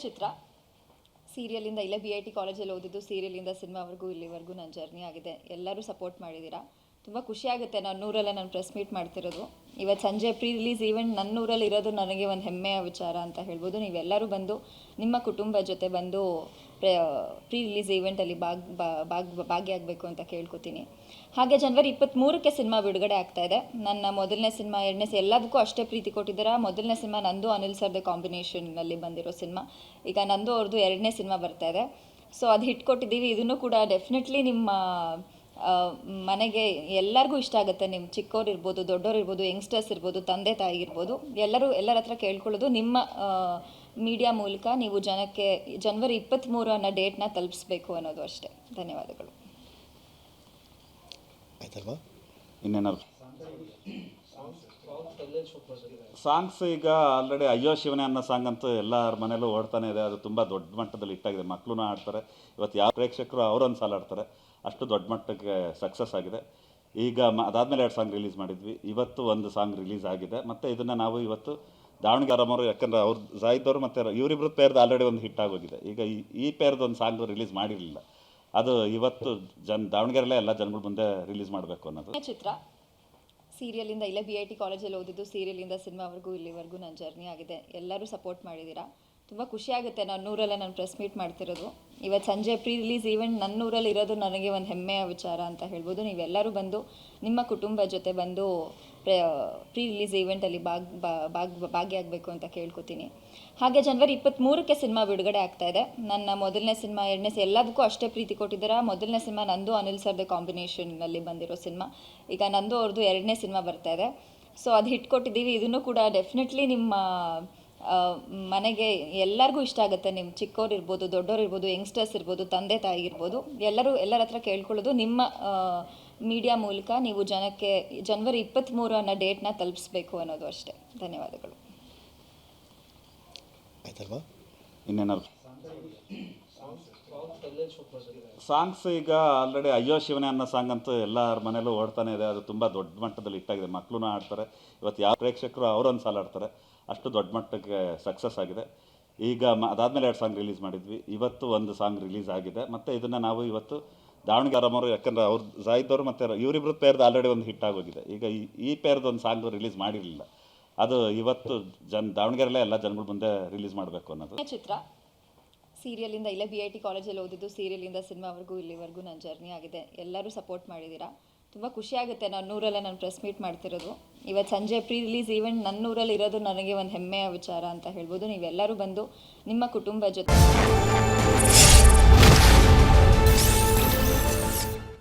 ಚಿತ್ರ ಸೀರಿಯಲಿಂದ ಇಲ್ಲೇ BIT ಕಾಲೇಜಲ್ಲಿ ಓದಿದ್ದು ಸೀರಿಯಲಿಂದ ಸಿನಿಮಾವರೆಗೂ ಇಲ್ಲಿವರೆಗೂ ನನ್ನ ಜರ್ನಿ ಆಗಿದೆ. ಎಲ್ಲರೂ ಸಪೋರ್ಟ್ ಮಾಡಿದ್ದೀರಾ. ತುಂಬ ಖುಷಿ ಆಗುತ್ತೆ. ನನ್ನೂರಲ್ಲೇ ನಾನು ಪ್ರೆಸ್ ಮೀಟ್ ಮಾಡ್ತಿರೋದು. ಇವತ್ತು ಸಂಜೆ ಪ್ರೀ ರಿಲೀಸ್ ಈವೆಂಟ್ ನನ್ನೂರಲ್ಲಿ ಇರೋದು ನನಗೆ ಒಂದು ಹೆಮ್ಮೆಯ ವಿಚಾರ ಅಂತ ಹೇಳ್ಬೋದು. ನೀವೆಲ್ಲರೂ ಬಂದು ನಿಮ್ಮ ಕುಟುಂಬ ಜೊತೆ ಬಂದು ಪ್ರೀ ರಿಲೀಸ್ ಈವೆಂಟಲ್ಲಿ ಭಾಗಿಯಾಗಬೇಕು ಅಂತ ಕೇಳ್ಕೊತೀನಿ. ಹಾಗೆ ಜನವರಿ 23ಕ್ಕೆ ಸಿನಿಮಾ ಬಿಡುಗಡೆ ಆಗ್ತಾ ಇದೆ. ನನ್ನ ಮೊದಲನೇ ಸಿನಿಮಾ, ಎರಡನೇ ಎಲ್ಲದಕ್ಕೂ ಅಷ್ಟೇ ಪ್ರೀತಿ ಕೊಟ್ಟಿದ್ದೀರಾ. ಮೊದಲನೇ ಸಿನಿಮಾ ನಂದು ಅನಿಲ್ ಸರ್ದೆ ಕಾಂಬಿನೇಷನ್ನಲ್ಲಿ ಬಂದಿರೋ ಸಿನಿಮಾ. ಈಗ ನಂದು ಅವ್ರದ್ದು ಎರಡನೇ ಸಿನಿಮಾ ಬರ್ತಾ ಇದೆ. ಸೊ ಅದು ಹಿಟ್ ಕೊಟ್ಟಿದ್ದೀವಿ. ಇದನ್ನು ಕೂಡ ಡೆಫಿನೆಟ್ಲಿ ನಿಮ್ಮ ಮನೆಗೆ ಎಲ್ಲರಿಗೂ ಇಷ್ಟ ಆಗುತ್ತೆ. ನಿಮ್ಮ ಚಿಕ್ಕವ್ರು ಇರ್ಬೋದು, ದೊಡ್ಡವ್ರು ಇರ್ಬೋದು, ಯಂಗ್ಸ್ಟರ್ಸ್ ಇರ್ಬೋದು, ತಂದೆ ತಾಯಿ ಇರ್ಬೋದು, ಎಲ್ಲರ ಹತ್ರ ಕೇಳ್ಕೊಳ್ಳೋದು ನಿಮ್ಮ ಮೀಡಿಯಾ ಮೂಲಕ ನೀವು ಜನಕ್ಕೆ ಜನವರಿ 23 ಅನ್ನೋ ಡೇಟ್ನ ತಲುಪಿಸ್ಬೇಕು ಅನ್ನೋದು ಅಷ್ಟೇ. ಧನ್ಯವಾದಗಳು. ಇನ್ನೇನಾದ್ರು ಸಾಂಗ್ಸ್ ಈಗ ಆಲ್ರೆಡಿ ಅಯ್ಯೋ ಶಿವನೇ ಅನ್ನೋ ಸಾಂಗ್ ಅಂತೂ ಎಲ್ಲರ ಮನೇಲೂ ಓಡ್ತಾನೆ ಇದೆ. ಅದು ತುಂಬ ದೊಡ್ಡ ಮಟ್ಟದಲ್ಲಿ ಹಿಟ್ಟಾಗಿದೆ. ಮಕ್ಕಳು ಆಡ್ತಾರೆ. ಇವತ್ತು ಯಾವ ಪ್ರೇಕ್ಷಕರು ಅವರೊಂದು ಸಾಲ ಆಡ್ತಾರೆ. ಅಷ್ಟು ದೊಡ್ಡ ಮಟ್ಟಕ್ಕೆ ಸಕ್ಸಸ್ ಆಗಿದೆ. ಈಗ ಅದಾದಮೇಲೆ 2 ಸಾಂಗ್ ರಿಲೀಸ್ ಮಾಡಿದ್ವಿ. ಇವತ್ತು ಒಂದು ಸಾಂಗ್ ರಿಲೀಸ್ ಆಗಿದೆ. ಮತ್ತು ಇದನ್ನು ನಾವು ಇವತ್ತು ದಾವಣಗೆರೆ ಅವರು, ಯಾಕಂದರೆ ಅವ್ರು ಜಾಯಿದವರು ಮತ್ತು ಇವರಿಬ್ಬರು ಪೇರ್ದು ಆಲ್ರೆಡಿ ಒಂದು ಹಿಟ್ ಆಗೋಗಿದೆ. ಈಗ ಈ ಪೇರ್ದು ಒಂದು ಸಾಂಗ್ ರಿಲೀಸ್ ಮಾಡಿರಲಿಲ್ಲ. ಅದು ಇವತ್ತು ದಾವಣಗೆರೆಯಲ್ಲೇ ಎಲ್ಲ ಜನಗಳ ಮುಂದೆ ರಿಲೀಸ್ ಮಾಡಬೇಕು ಅನ್ನೋದು. ಚಿತ್ರ ಸೀರಿಯಲಿಂದ ಇಲ್ಲೇ BIT ಕಾಲೇಜಲ್ಲಿ ಓದಿದ್ದು ಸೀರಿಯಲಿಂದ ಸಿನಿಮಾವರೆಗೂ ಇಲ್ಲಿವರೆಗೂ ನನ್ನ ಜರ್ನಿ ಆಗಿದೆ. ಎಲ್ಲರೂ ಸಪೋರ್ಟ್ ಮಾಡಿದ್ದೀರಾ. ತುಂಬ ಖುಷಿ ಆಗುತ್ತೆ. ನನ್ನೂರಲ್ಲೇ ನಾನು ಪ್ರೆಸ್ ಮೀಟ್ ಮಾಡ್ತಿರೋದು. ಇವತ್ತು ಸಂಜೆ ಪ್ರೀ ರಿಲೀಸ್ ಈವೆಂಟ್ ನನ್ನೂರಲ್ಲಿ ಇರೋದು ನನಗೆ ಒಂದು ಹೆಮ್ಮೆಯ ವಿಚಾರ ಅಂತ ಹೇಳ್ಬೋದು. ನೀವೆಲ್ಲರೂ ಬಂದು ನಿಮ್ಮ ಕುಟುಂಬ ಜೊತೆ ಬಂದು ಪ್ರೀ ರಿಲೀಸ್ ಈವೆಂಟಲ್ಲಿ ಭಾಗಿಯಾಗಬೇಕು ಅಂತ ಕೇಳ್ಕೊತೀನಿ. ಹಾಗೆ ಜನವರಿ 23ಕ್ಕೆ ಸಿನಿಮಾ ಬಿಡುಗಡೆ ಆಗ್ತಾ ಇದೆ. ನನ್ನ ಮೊದಲನೇ ಸಿನಿಮಾ, ಎರಡನೇ ಎಲ್ಲದಕ್ಕೂ ಅಷ್ಟೇ ಪ್ರೀತಿ ಕೊಟ್ಟಿದ್ದೀರಾ. ಮೊದಲನೇ ಸಿನಿಮಾ ನಂದು ಅನಿಲ್ ಸರ್ದೆ ಕಾಂಬಿನೇಷನ್ನಲ್ಲಿ ಬಂದಿರೋ ಸಿನಿಮಾ. ಈಗ ನಂದು ಅವ್ರದ್ದು ಎರಡನೇ ಸಿನಿಮಾ ಬರ್ತಾ ಇದೆ. ಸೊ ಅದು ಹಿಟ್ ಕೊಟ್ಟಿದ್ದೀವಿ. ಇದನ್ನು ಕೂಡ ಡೆಫಿನೆಟ್ಲಿ ನಿಮ್ಮ ಮನೆಗೆ ಎಲ್ಲರಿಗೂ ಇಷ್ಟ ಆಗುತ್ತೆ. ನಿಮ್ಮ ಚಿಕ್ಕವ್ರು ಇರ್ಬೋದು, ದೊಡ್ಡವ್ರು ಇರ್ಬೋದು, ಯಂಗ್ಸ್ಟರ್ಸ್ ಇರ್ಬೋದು, ತಂದೆ ತಾಯಿ ಇರ್ಬೋದು, ಎಲ್ಲರ ಹತ್ರ ಕೇಳ್ಕೊಳ್ಳೋದು ನಿಮ್ಮ ಮೀಡಿಯಾ ಮೂಲಕ ನೀವು ಜನಕ್ಕೆ ಜನವರಿ 23 ಅನ್ನೋ ಡೇಟ್ನ ತಲುಪಿಸ್ಬೇಕು ಅನ್ನೋದು ಅಷ್ಟೇ. ಧನ್ಯವಾದಗಳು. ಇನ್ನೇನಾದ್ರು ಸಾಂಗ್ಸ್ ಈಗ ಆಲ್ರೆಡಿ ಅಯ್ಯೋ ಶಿವನೇ ಅನ್ನೋ ಸಾಂಗ್ ಅಂತೂ ಎಲ್ಲರ ಮನೇಲೂ ಓಡ್ತಾನೆ ಇದೆ. ಅದು ತುಂಬ ದೊಡ್ಡ ಮಟ್ಟದಲ್ಲಿ ಹಿಟ್ಟಾಗಿದೆ. ಮಕ್ಕಳು ಆಡ್ತಾರೆ. ಇವತ್ತು ಯಾವ ಪ್ರೇಕ್ಷಕರು ಅವರೊಂದು ಸಾಲ ಆಡ್ತಾರೆ. ಅಷ್ಟು ದೊಡ್ಡ ಮಟ್ಟಕ್ಕೆ ಸಕ್ಸಸ್ ಆಗಿದೆ. ಈಗ ಅದಾದಮೇಲೆ 2 ಸಾಂಗ್ ರಿಲೀಸ್ ಮಾಡಿದ್ವಿ. ಇವತ್ತು ಒಂದು ಸಾಂಗ್ ರಿಲೀಸ್ ಆಗಿದೆ. ಮತ್ತು ಇದನ್ನು ನಾವು ಇವತ್ತು ದಾವಣಗೆರೆ ಅವರು, ಯಾಕಂದರೆ ಅವ್ರು ಜಾಯಿದವರು ಮತ್ತು ಇವರಿಬ್ಬರು ಪೇರ್ದು ಆಲ್ರೆಡಿ ಒಂದು ಹಿಟ್ ಆಗೋಗಿದೆ. ಈಗ ಈ ಪೇರ್ದು ಒಂದು ಸಾಂಗ್ ರಿಲೀಸ್ ಮಾಡಿರಲಿಲ್ಲ. ಅದು ಇವತ್ತು ದಾವಣಗೆರೆಯಲ್ಲೇ ಎಲ್ಲ ಜನಗಳ ಮುಂದೆ ರಿಲೀಸ್ ಮಾಡಬೇಕು ಅನ್ನೋದು. ಚಿತ್ರ ಸೀರಿಯಲಿಂದ ಇಲ್ಲೇ BIT ಕಾಲೇಜಲ್ಲಿ ಓದಿದ್ದು ಸೀರಿಯಲಿಂದ ಸಿನಿಮಾವರೆಗೂ ಇಲ್ಲಿವರೆಗೂ ನನ್ನ ಜರ್ನಿ ಆಗಿದೆ. ಎಲ್ಲರೂ ಸಪೋರ್ಟ್ ಮಾಡಿದ್ದೀರಾ. ತುಂಬ ಖುಷಿ ಆಗುತ್ತೆ. ನನ್ನೂರಲ್ಲೇ ನಾನು ಪ್ರೆಸ್ ಮೀಟ್ ಮಾಡ್ತಿರೋದು. ಇವತ್ತು ಸಂಜೆ ಪ್ರೀ ರಿಲೀಸ್ ಈವೆಂಟ್ ನನ್ನೂರಲ್ಲಿ ಇರೋದು ನನಗೆ ಒಂದು ಹೆಮ್ಮೆಯ ವಿಚಾರ ಅಂತ ಹೇಳ್ಬೋದು. ನೀವೆಲ್ಲರೂ ಬಂದು ನಿಮ್ಮ ಕುಟುಂಬ ಜೊತೆ